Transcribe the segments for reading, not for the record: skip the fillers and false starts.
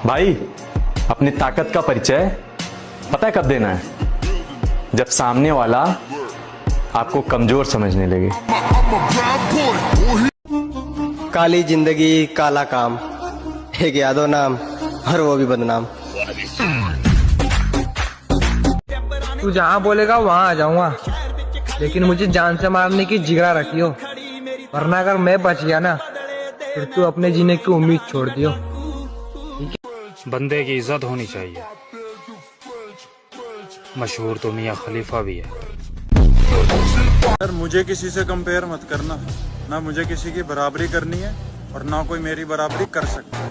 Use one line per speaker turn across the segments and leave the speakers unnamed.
भाई अपनी ताकत का परिचय पता है कब देना है? जब सामने वाला आपको कमजोर समझने लगे।
काली जिंदगी काला काम, एक यादव नाम और वो भी बदनाम।
तू जहाँ बोलेगा वहाँ आ जाऊंगा, लेकिन मुझे जान से मारने की जिगरा रखियो, वरना अगर मैं बच गया ना फिर तू अपने जीने की उम्मीद छोड़ दियो।
बंदे की इज्जत होनी चाहिए। मशहूर तो मियां खलीफा भी है।
सर मुझे किसी से कंपेयर मत करना, ना मुझे किसी की बराबरी करनी है और ना कोई मेरी बराबरी कर सकता है।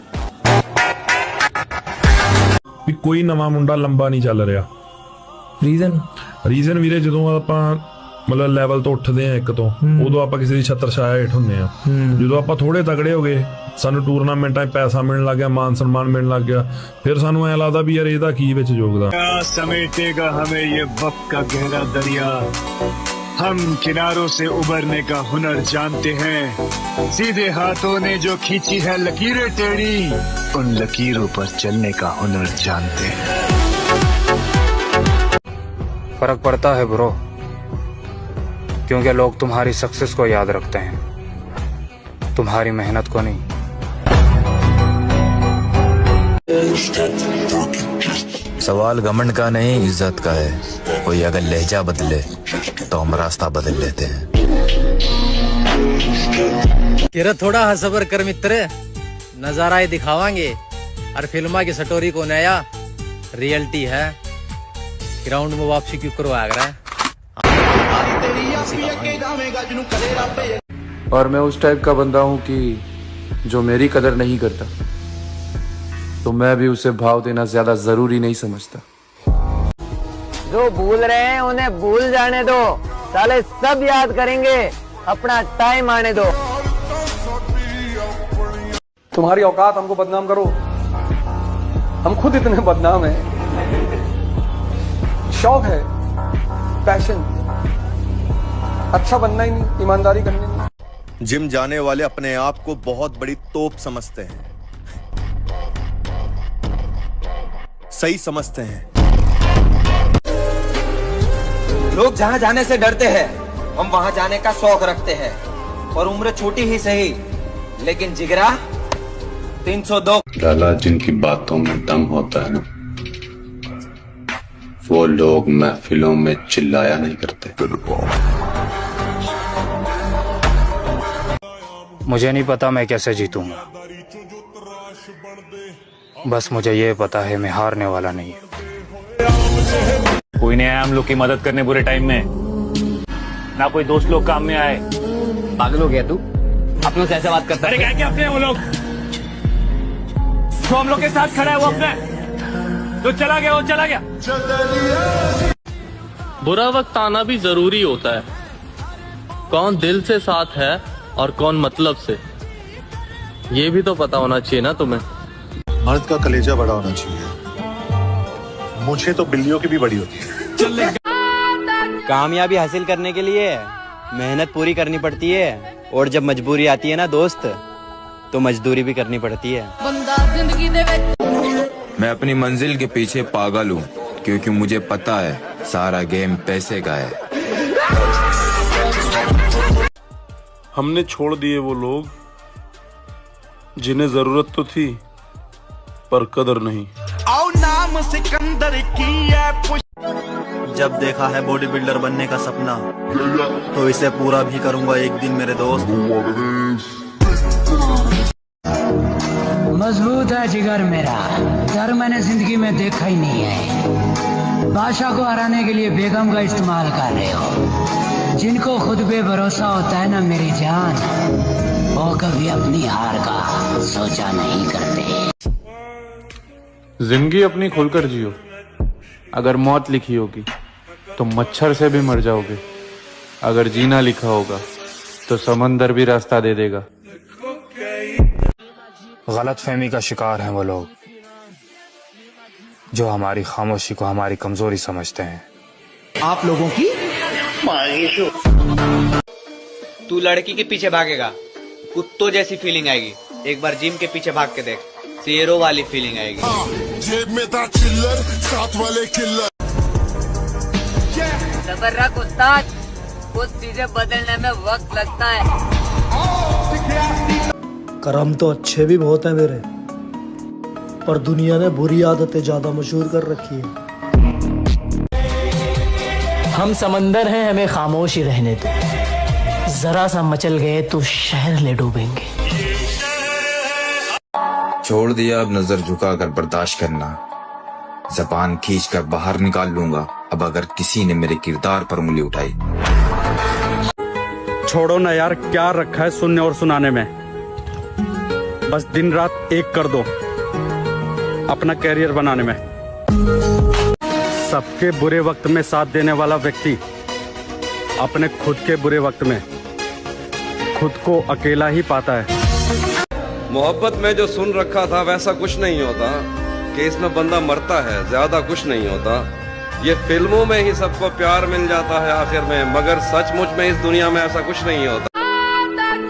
ਵੀ ਕੋਈ ਨਵਾਂ ਮੁੰਡਾ ਲੰਬਾ ਨਹੀਂ ਚੱਲ ਰਿਹਾ। ਰੀਜ਼ਨ ਵੀਰੇ ਜਦੋਂ ਆਪਾਂ ਮਤਲਬ ਲੈਵਲ ਤੋਂ ਉੱਠਦੇ ਆ ਇੱਕ ਤੋਂ, ਉਦੋਂ ਆਪਾਂ ਕਿਸੇ ਦੀ ਛੱਤਰ ਛਾਇਆ ਹੇਠ ਹੁੰਦੇ ਆ। ਜਦੋਂ ਆਪਾਂ ਥੋੜੇ ਤਗੜੇ ਹੋ ਗਏ, ਸਾਨੂੰ ਟੂਰਨਾਮੈਂਟਾਂ 'ਚ ਪੈਸਾ ਮਿਲਣ ਲੱਗ ਗਿਆ, ਮਾਨ ਸਨਮਾਨ ਮਿਲਣ ਲੱਗ ਗਿਆ, ਫਿਰ ਸਾਨੂੰ ਐਂ ਲੱਗਦਾ ਵੀ ਯਾਰ ਇਹਦਾ ਕੀ ਵਿੱਚ ਯੋਗਦਾਨ।
समेटेगा हमें ये वक्त का गहरा दरिया, हम किनारों से उबरने का हुनर जानते हैं। सीधे हाथों ने जो खींची है लकीरें टेढ़ी, उन लकीरों पर चलने का हुनर जानते हैं।
फर्क पड़ता है ब्रो, क्योंकि लोग तुम्हारी सक्सेस को याद रखते हैं, तुम्हारी मेहनत को नहीं।
सवाल घमंड का नहीं, इज्जत का है। कोई अगर लहजा बदले तो हम रास्ता बदल लेते हैं।
किरा थोड़ा हसबर कर मित्र, नजारा ही दिखावांगे और फिल्मा की स्टोरी को नया रियलिटी है। ग्राउंड में वापसी क्यों करवा रहा है?
और मैं उस टाइप का बंदा हूँ कि जो मेरी कदर नहीं करता तो मैं भी उसे भाव देना ज्यादा जरूरी नहीं समझता।
जो भूल रहे हैं उन्हें भूल जाने दो, साले सब याद करेंगे, अपना टाइम आने दो।
तुम्हारी औकात हमको बदनाम करो, हम खुद इतने बदनाम हैं। शौक है, पैशन, अच्छा बनना ही नहीं, ईमानदारी करनी नहीं।
जिम जाने वाले अपने आप को बहुत बड़ी तोप समझते हैं, सही समझते हैं।
लोग जहाँ जाने से डरते हैं, हम वहाँ जाने का शौक रखते हैं। और उम्र छोटी ही सही, लेकिन जिगरा 302।
लाला, जिनकी बातों में दम होता है ना, वो लोग महफिलों में चिल्लाया नहीं करते।
मुझे नहीं पता मैं कैसे जीतूंगा, बस मुझे ये पता है मैं हारने वाला नहीं हूँ।
कोई नहीं आया हम लोग की मदद करने बुरे टाइम में, ना कोई दोस्त लोग काम में आए।
पागल हो गया तू? अपनों से ऐसे बात करता है?
क्या अपने वो लोग तो हम लोग के साथ खड़ा है, वो अपने जो चला गया वो चला गया।
बुरा वक्त आना भी जरूरी होता है। कौन दिल से साथ है और कौन मतलब से, ये भी तो पता होना चाहिए ना तुम्हें।
मर्द का कलेजा बड़ा होना चाहिए, मुझे तो बिल्लियों की भी बड़ी होती है।
कामयाबी हासिल करने के लिए मेहनत पूरी करनी पड़ती है, और जब मजबूरी आती है ना दोस्त, तो मजदूरी भी करनी पड़ती है।
मैं अपनी मंजिल के पीछे पागल हूँ, क्योंकि मुझे पता है सारा गेम पैसे का है।
हमने छोड़ दिए वो लोग जिन्हें जरूरत तो थी पर कदर नहीं।
नाम सिकंदर की जब देखा है बॉडी बिल्डर बनने का सपना, तो इसे पूरा भी करूंगा एक दिन मेरे दोस्त।
मजबूत है जिगर मेरा, डर मैंने जिंदगी में देखा ही नहीं है। बादशाह को हराने के लिए बेगम का इस्तेमाल कर रहे हो। जिनको खुद पे भरोसा होता है ना मेरी जान, वो कभी अपनी हार का सोचा नहीं करते।
जिंदगी अपनी खुलकर जियो। अगर मौत लिखी होगी तो मच्छर से भी मर जाओगे। अगर जीना लिखा होगा तो समंदर भी रास्ता दे देगा।
गलतफहमी का शिकार हैं वो लोग जो हमारी खामोशी को हमारी कमजोरी समझते हैं।
आप लोगों की तू लड़की के पीछे भागेगा, कुत्तों जैसी फीलिंग आएगी। एक बार जिम के पीछे भाग के देख,
शेरों वाली फीलिंग आएगी।
जेब में था चिल्लर, साथ वाले किल्लर।
सबर रख उस्ताद, कुछ चीजें बदलने में वक्त लगता है।
कर्म तो अच्छे भी बहुत हैं मेरे, पर दुनिया ने बुरी आदतें ज्यादा मशहूर कर रखी है।
हम समंदर हैं, हमें खामोश ही रहने दो। जरा सा मचल गए तो शहर ले डूबेंगे।
छोड़ दिया अब नजर झुकाकर बर्दाश्त करना, जबान खींच कर बाहर निकाल लूंगा अब अगर किसी ने मेरे किरदार पर उंगली उठाई।
छोड़ो ना यार, क्या रखा है सुनने और सुनाने में। बस दिन रात एक कर दो अपना कैरियर बनाने में। सबके बुरे वक्त में साथ देने वाला व्यक्ति अपने खुद के बुरे वक्त में खुद को अकेला ही पाता है।
मोहब्बत में जो सुन रखा था वैसा कुछ नहीं होता कि इसमें बंदा मरता है, ज्यादा कुछ नहीं होता। ये फिल्मों में ही सबको प्यार मिल जाता है आखिर में, मगर सचमुच में इस दुनिया में ऐसा कुछ नहीं होता।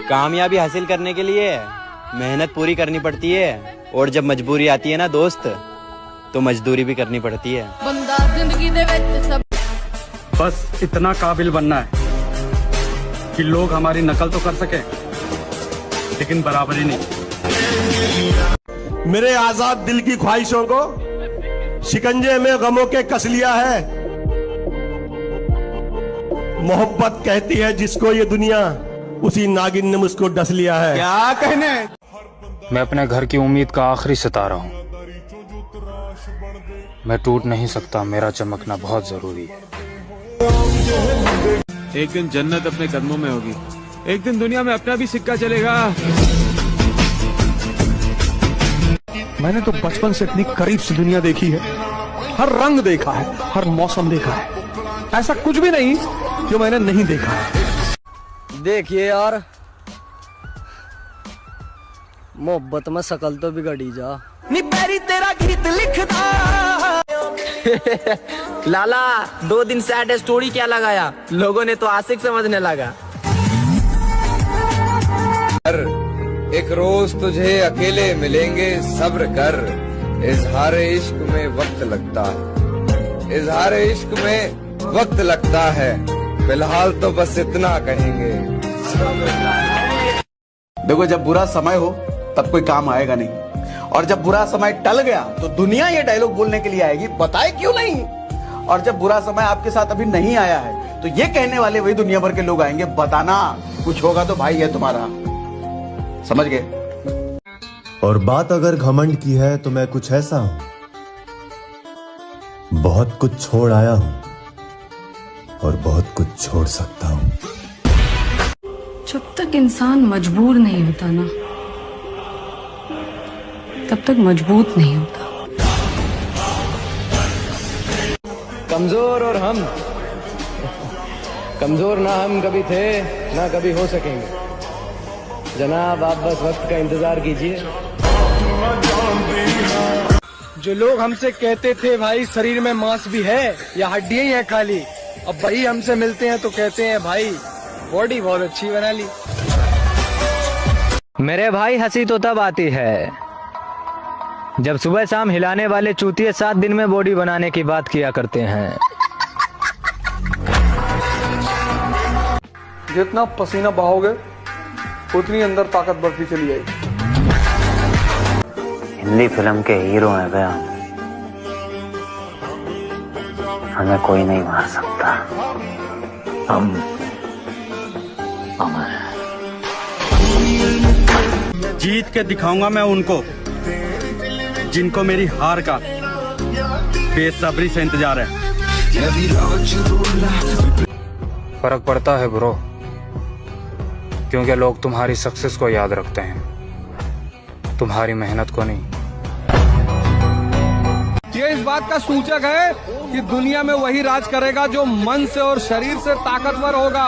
कामयाबी हासिल करने के लिए मेहनत पूरी करनी पड़ती है, और जब मजबूरी आती है ना दोस्त, तो मजदूरी भी करनी पड़ती है।
बंदा जिंदगी दे विच सब
बस इतना काबिल बनना है कि लोग हमारी नकल तो कर सके, लेकिन बराबरी नहीं।
मेरे आजाद दिल की ख्वाहिशों को शिकंजे में गमों के कस लिया है। मोहब्बत कहती है जिसको ये दुनिया, उसी नागिन ने मुझको डस लिया है।
क्या कहने?
मैं अपने घर की उम्मीद का आखिरी सितारा हूँ। मैं टूट नहीं सकता, मेरा चमकना बहुत जरूरी है।
एक दिन जन्नत अपने कदमों में होगी, एक दिन दुनिया में अपना भी सिक्का चलेगा।
मैंने तो बचपन से इतनी करीब से दुनिया देखी है, हर रंग देखा है, हर मौसम देखा है, ऐसा कुछ भी नहीं जो मैंने नहीं देखा है।
देखिए यार, मोहब्बत में शकल तो बिगड़ी जा। नी पैरी तेरा गीत लिखदा।
लाला 2 दिन सैड स्टोरी क्या लगाया, लोगों ने तो आशिक समझने लगा।
एक रोज तुझे अकेले मिलेंगे, सब्र कर, इजहार इश्क में वक्त लगता है, इजहार इश्क में वक्त लगता है, फिलहाल तो बस इतना कहेंगे।
देखो, जब बुरा समय हो तब कोई काम आएगा नहीं, और जब बुरा समय टल गया तो दुनिया ये डायलॉग बोलने के लिए आएगी, बताए क्यों नहीं। और जब बुरा समय आपके साथ अभी नहीं आया है तो ये कहने वाले वही दुनिया भर के लोग आएंगे, बताना कुछ होगा तो भाई है तुम्हारा। समझ गए?
और बात अगर घमंड की है तो मैं कुछ ऐसा हूं, बहुत कुछ छोड़ आया हूं और बहुत कुछ छोड़ सकता हूं।
जब तक इंसान मजबूर नहीं होता ना, तब तक मजबूत नहीं होता।
कमजोर और हम, कमजोर ना हम कभी थे ना कभी हो सकेंगे। जनाब, आप बस वक्त का इंतजार कीजिए। जो लोग हमसे कहते थे भाई शरीर में मांस भी है या हड्डियां ही है खाली, अब वही हमसे मिलते हैं तो कहते हैं भाई बॉडी बहुत अच्छी बना ली।
मेरे भाई, हंसी तो तब आती है जब सुबह शाम हिलाने वाले चूतिए 7 दिन में बॉडी बनाने की बात किया करते हैं।
जितना पसीना बहाओगे उतनी अंदर ताकत बढ़ती चली जाएगी।
हिंदी फिल्म के हीरो हैं भैया, हमें कोई नहीं मार सकता, हम अमर हैं।
जीत के दिखाऊंगा मैं उनको जिनको मेरी हार का बेसब्री से इंतजार है।
फर्क पड़ता है ब्रो, क्योंकि लोग तुम्हारी सक्सेस को याद रखते हैं, तुम्हारी मेहनत को नहीं।
ये इस बात का सूचक है कि दुनिया में वही राज करेगा जो मन से और शरीर से ताकतवर होगा।